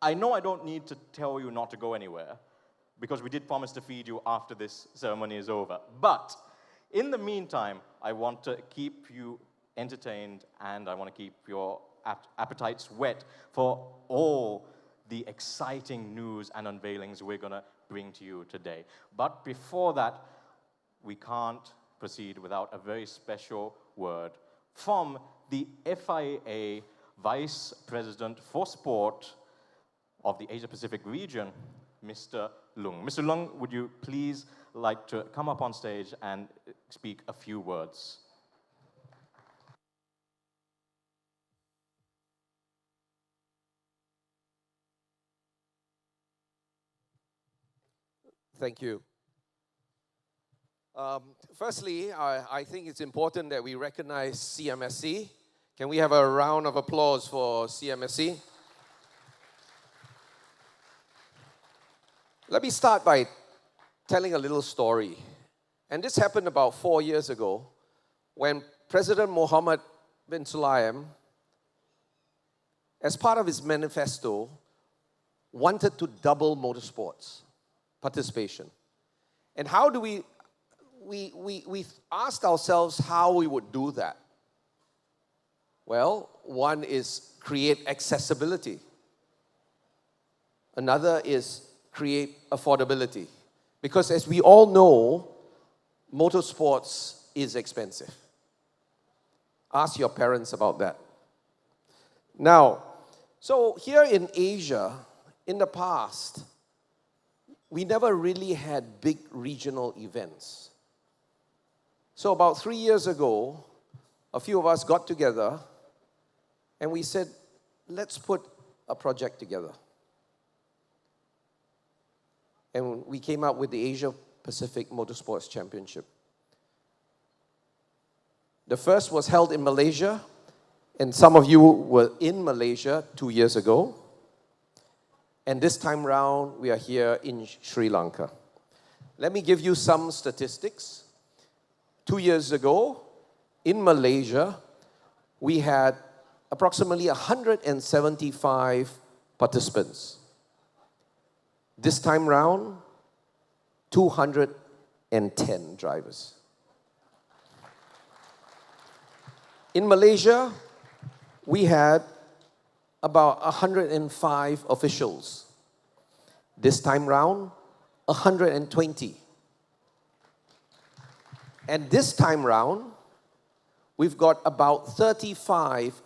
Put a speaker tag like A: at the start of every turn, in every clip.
A: I know I don't need to tell you not to go anywhere, because we did promise to feed you after this ceremony is over. But in the meantime, I want to keep you entertained, and I want to keep your appetites wet for all the exciting news and unveilings we're going to bring to you today. But before that, we can't proceed without a very special word from the FIA Vice President for Sport of the Asia-Pacific region, Mr. Lung. Mr. Lung, would you please like to come up on stage and speak a few words?
B: Thank you. Firstly, I think it's important that we recognize CMSC. Can we have a round of applause for CMSC? Let me start by telling a little story. And this happened about 4 years ago when President Mohammed bin Sulayem, as part of his manifesto, wanted to double motorsports participation. And how do we asked ourselves how we would do that. Well, one is create accessibility. Another is create affordability. Because as we all know, motorsports is expensive. Ask your parents about that. Now, so here in Asia, in the past, we never really had big regional events. So about 3 years ago, a few of us got together and we said, let's put a project together. And we came up with the Asia Pacific Motorsports Championship. The first was held in Malaysia, and some of you were in Malaysia 2 years ago. And this time round, we are here in Sri Lanka. Let me give you some statistics. 2 years ago, in Malaysia, we had approximately 175 participants. This time round, 210 drivers. In Malaysia, we had about 105 officials. This time round, 120. And this time round, we've got about 35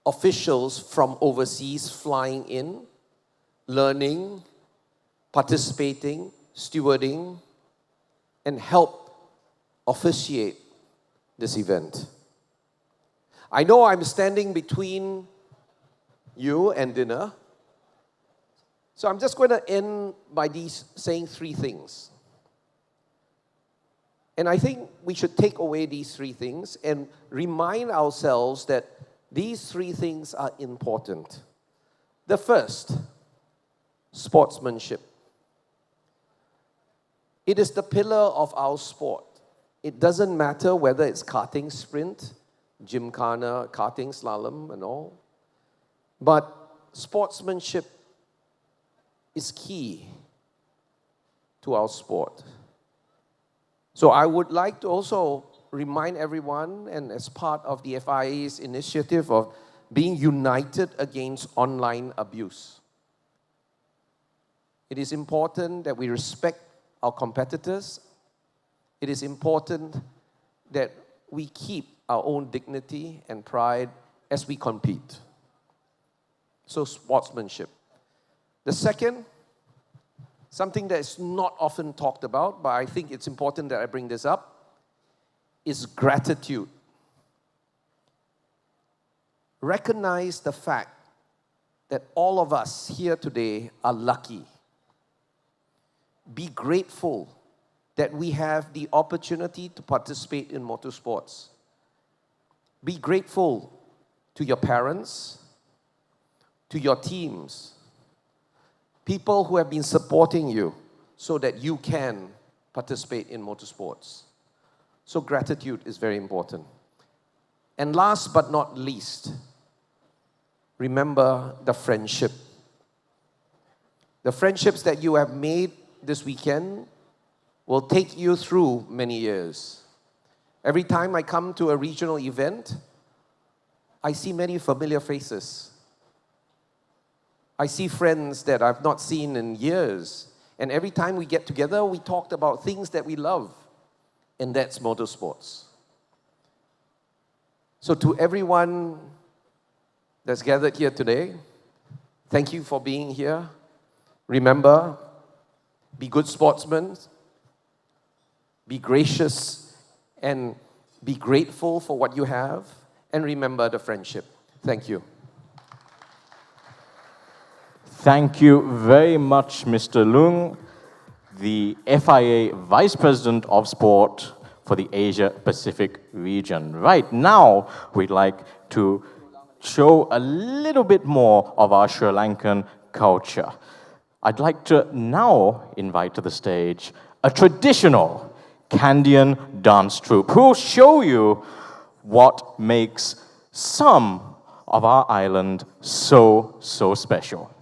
B: officials from overseas flying in, learning, participating, stewarding, and help officiate this event. I know I'm standing between you and dinner, so I'm just going to end by saying 3 things. And I think we should take away these 3 things and remind ourselves that these 3 things are important. The first, sportsmanship. It is the pillar of our sport. It doesn't matter whether it's karting sprint, gymkhana, karting slalom and all. But sportsmanship is key to our sport. So I would like to also remind everyone, and as part of the FIA's initiative of being united against online abuse, it is important that we respect our competitors. It is important that we keep our own dignity and pride as we compete. So sportsmanship. The second, something that is not often talked about, but I think it's important that I bring this up, is gratitude. Recognize the fact that all of us here today are lucky. Be grateful that we have the opportunity to participate in motorsports. Be grateful to your parents, to your teams, people who have been supporting you so that you can participate in motorsports. So gratitude is very important. And last but not least, remember the friendship. The friendships that you have made this weekend will take you through many years. Every time I come to a regional event, I see many familiar faces. I see friends that I've not seen in years. And every time we get together, we talk about things that we love. And that's motorsports. So to everyone that's gathered here today, thank you for being here. Remember, be good sportsmen, be gracious, and be grateful for what you have, and remember the friendship. Thank you.
A: Thank you very much, Mr. Lung, the FIA Vice President of Sport for the Asia-Pacific region. Right now, we'd like to show a little bit more of our Sri Lankan culture. I'd like to now invite to the stage a traditional Kandyan dance troupe who will show you what makes some of our island so special.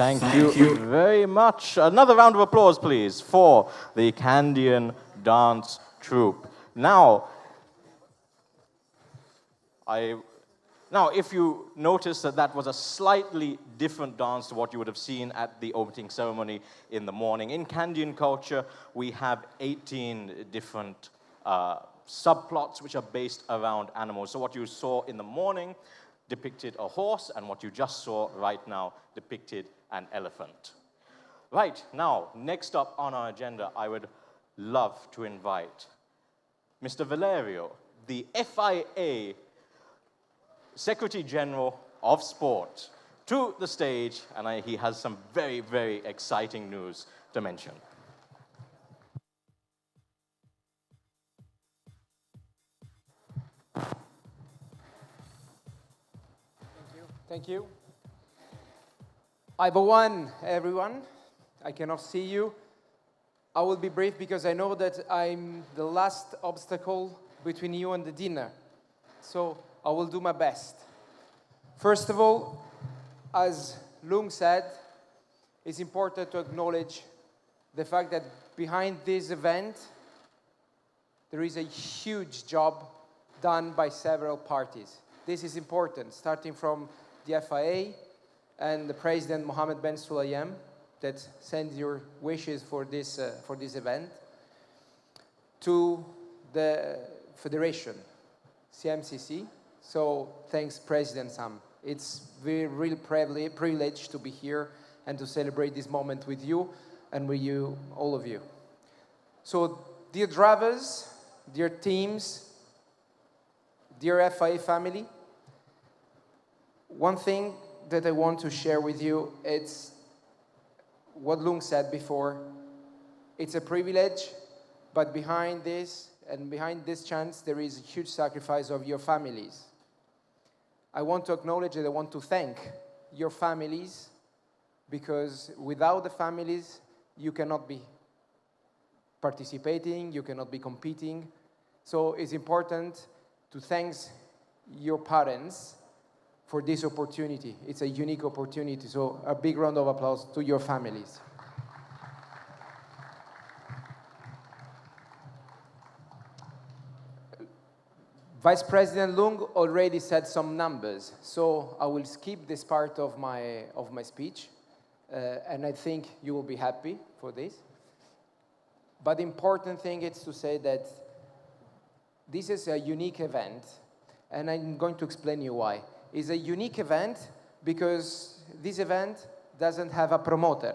A: Thank you very much. Another round of applause, please, for the Kandyan Dance Troupe. Now, if you notice that was a slightly different dance to what you would have seen at the opening ceremony in the morning. In Kandyan culture, we have 18 different subplots which are based around animals. So what you saw in the morning depicted a horse, and what you just saw right now depicted an elephant. Right, now, next up on our agenda, I would love to invite Mr. Valerio, the FIA Secretary General of Sport, to the stage, and he has some very, very exciting news to mention.
C: Thank you. Aibawan, everyone. I cannot see you. I will be brief because I know that I'm the last obstacle between you and the dinner. So I will do my best. First of all, as Lung said, it's important to acknowledge the fact that behind this event, there is a huge job done by several parties. This is important, starting from the FIA and the President Mohammed Ben Sulayem that sends your wishes for this event, to the Federation, CMCC. So thanks, President Sam. It's really privileged to be here and to celebrate this moment with you and with you, all of you. So dear drivers, dear teams, dear FIA family, one thing that I want to share with you, it's what Lung said before. It's a privilege, but behind this and behind this chance, there is a huge sacrifice of your families. I want to acknowledge and I want to thank your families, because without the families, you cannot be participating, you cannot be competing. So it's important to thank your parents for this opportunity. It's a unique opportunity. So a big round of applause to your families. Vice President Lung already said some numbers, so I will skip this part of my speech, and I think you will be happy for this. But the important thing is to say that this is a unique event, and I'm going to explain you why. It's a unique event because this event doesn't have a promoter.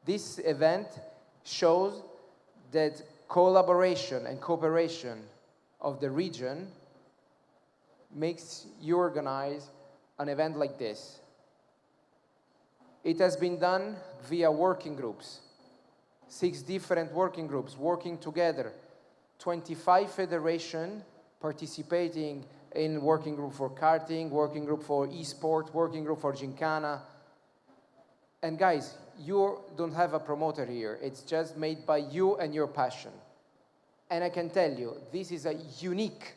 C: This event shows that collaboration and cooperation of the region makes you organize an event like this. It has been done via working groups, 6 different working groups working together, 25 federations participating in working group for karting, working group for e-sport, working group for Gincana. And guys, you don't have a promoter here. It's just made by you and your passion. And I can tell you, this is a unique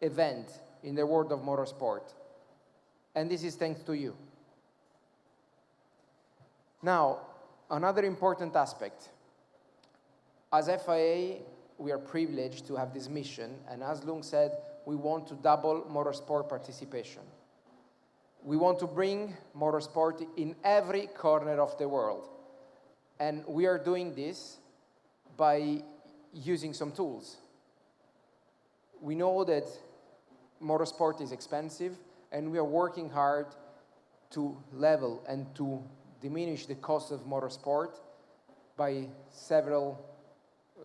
C: event in the world of motorsport. And this is thanks to you. Now, another important aspect. As FIA, we are privileged to have this mission. And as Lung said, we want to double motorsport participation. We want to bring motorsport in every corner of the world. And we are doing this by using some tools. We know that motorsport is expensive, and we are working hard to level and to diminish the cost of motorsport by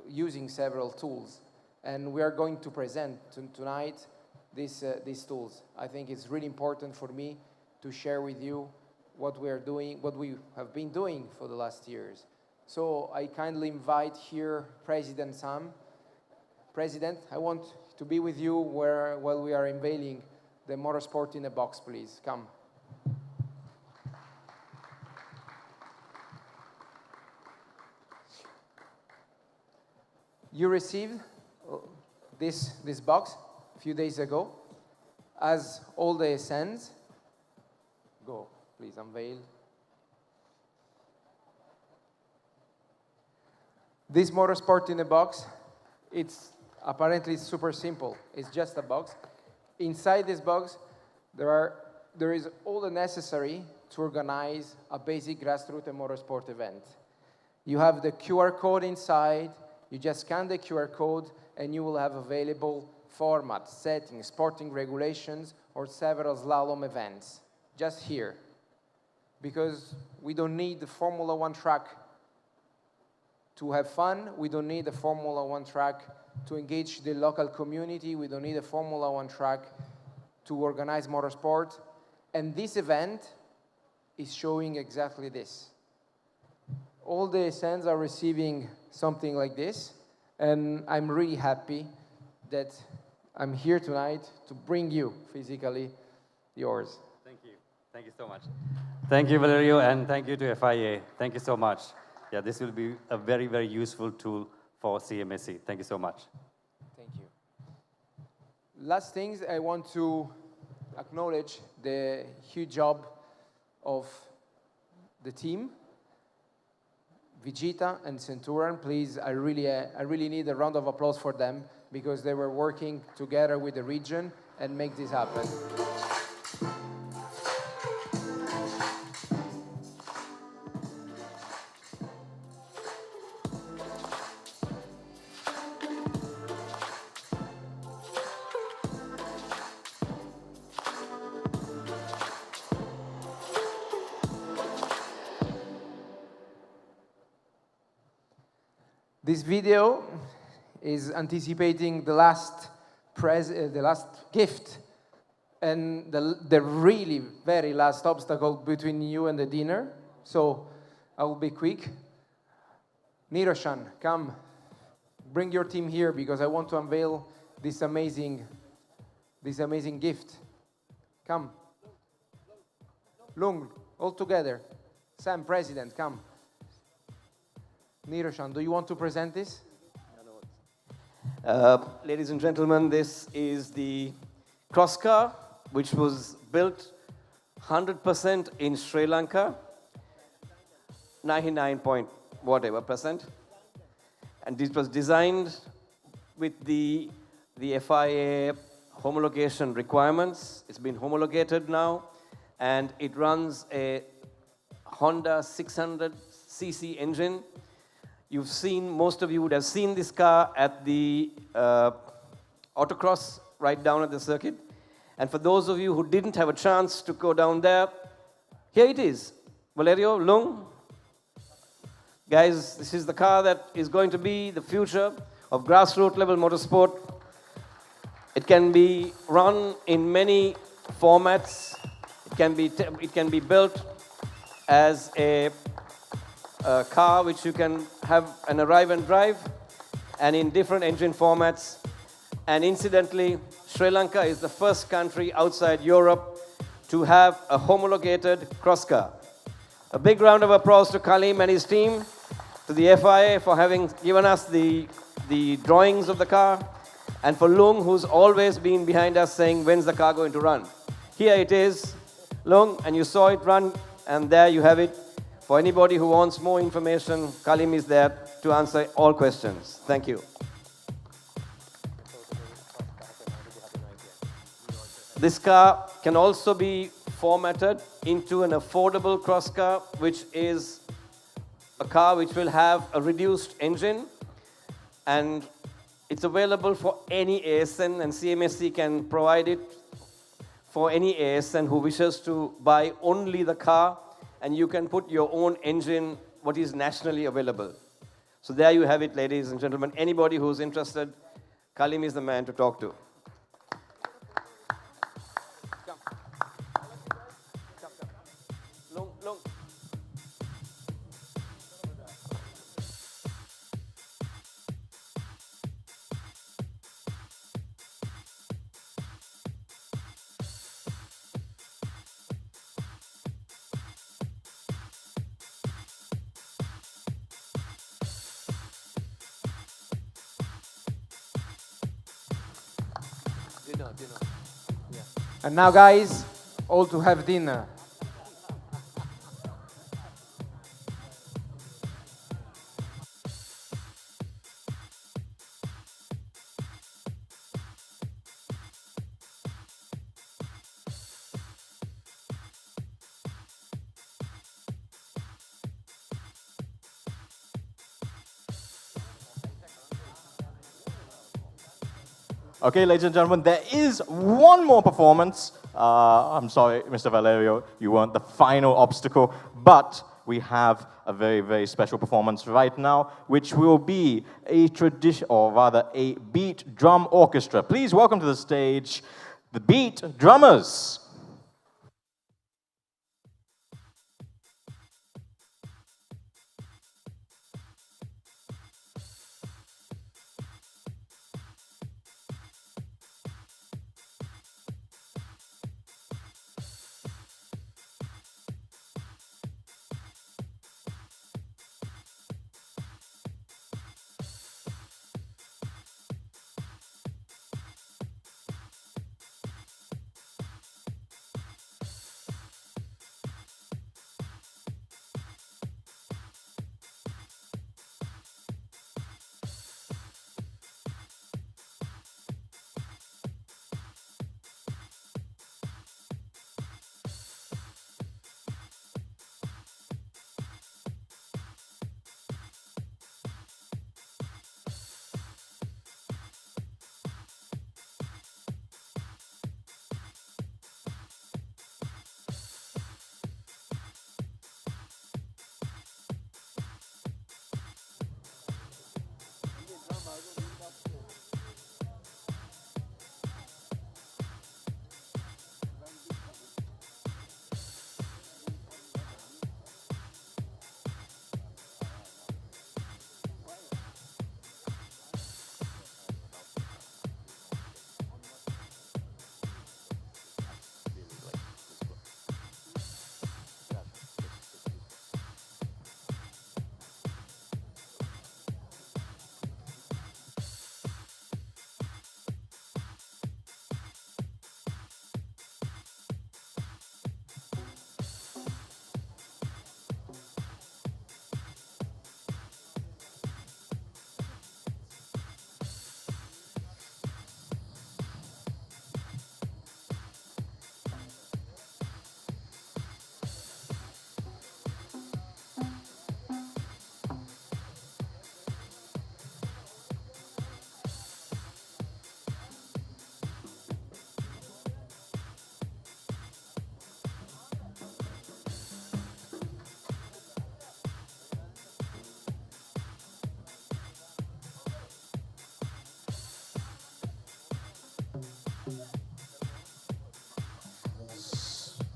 C: using several tools. And we are going to present tonight these tools. I think it's really important for me to share with you what we are doing, what we have been doing for the last years. So I kindly invite here President Sam. President, I want to be with you while we are unveiling the motorsport in a box, please. Come. You received this box a few days ago, as all the SNs. Go, please, unveil. This motorsport in a box, it's apparently super simple. It's just a box. Inside this box, there is all the necessary to organize a basic grassroots and motorsport event. You have the QR code inside. You just scan the QR code, and you will have available formats, settings, sporting regulations, or several slalom events, just here. Because we don't need the Formula One track to have fun. We don't need the Formula One track to engage the local community. We don't need a Formula One track to organize motorsport. And this event is showing exactly this. All the stands are receiving something like this, and I'm really happy that I'm here tonight to bring you physically yours.
D: Thank you. Thank you so much. Thank you, Valerio, and thank you to FIA. Thank you so much. Yeah, this will be a very, very useful tool for CMSC. Thank you so much.
C: Thank you. Last things, I want to acknowledge the huge job of the team. Vegeta and Centurion, please, I really need a round of applause for them because they were working together with the region and make this happen. This video is anticipating the last gift and the really very last obstacle between you and the dinner. So I will be quick. Niroshan, come. Bring your team here because I want to unveil this amazing gift. Come. Lung, all together. Sam, President, come. Niroshan, do you want to present this?
E: Ladies and gentlemen, this is the cross car, which was built 100% in Sri Lanka, 99 point whatever percent. And this was designed with the FIA homologation requirements. It's been homologated now, and it runs a Honda 600cc engine. You've seen, most of you would have seen this car at the autocross right down at the circuit. And for those of you who didn't have a chance to go down there, here it is. Valerio, Lung. Guys, this is the car that is going to be the future of grassroots level motorsport. It can be run in many formats. It can be built as a car which you can have an arrive and drive, and in different engine formats. And incidentally, Sri Lanka is the first country outside Europe to have a homologated cross car. A big round of applause to Kalim and his team, to the FIA for having given us the drawings of the car, and for Lung, who's always been behind us saying, when's the car going to run? Here it is, Lung, and you saw it run, and there you have it. For anybody who wants more information, Kalim is there to answer all questions. Thank you. This car can also be formatted into an affordable cross car, which is a car which will have a reduced engine, and it's available for any ASN, and CMSC can provide it for any ASN who wishes to buy only the car, and you can put your own engine, what is nationally available. So there you have it, ladies and gentlemen. Anybody who's interested, Kalim is the man to talk to. Lung.
C: Dinner. Yeah. And now, guys, all to have dinner.
A: Okay, ladies and gentlemen, there is one more performance. I'm sorry, Mr. Valerio, you weren't the final obstacle, but we have a very, very special performance right now, which will be a tradition, or rather a beat drum orchestra. Please welcome to the stage the Beat Drummers.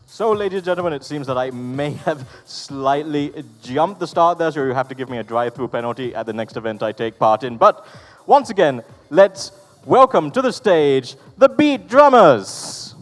A: So, ladies and gentlemen, it seems that I may have slightly jumped the start there, so you have to give me a drive-through penalty at the next event I take part in. But once again, let's welcome to the stage the Beat Drummers.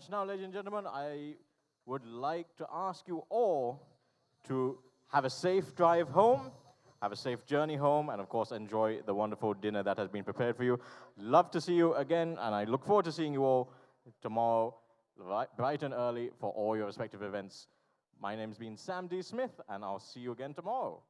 A: much. Now, ladies and gentlemen, I would like to ask you all to have a safe drive home, have a safe journey home, and of course, enjoy the wonderful dinner that has been prepared for you. Love to see you again, and I look forward to seeing you all tomorrow, bright and early, for all your respective events. My name's been Sam D. Smith, and I'll see you again tomorrow.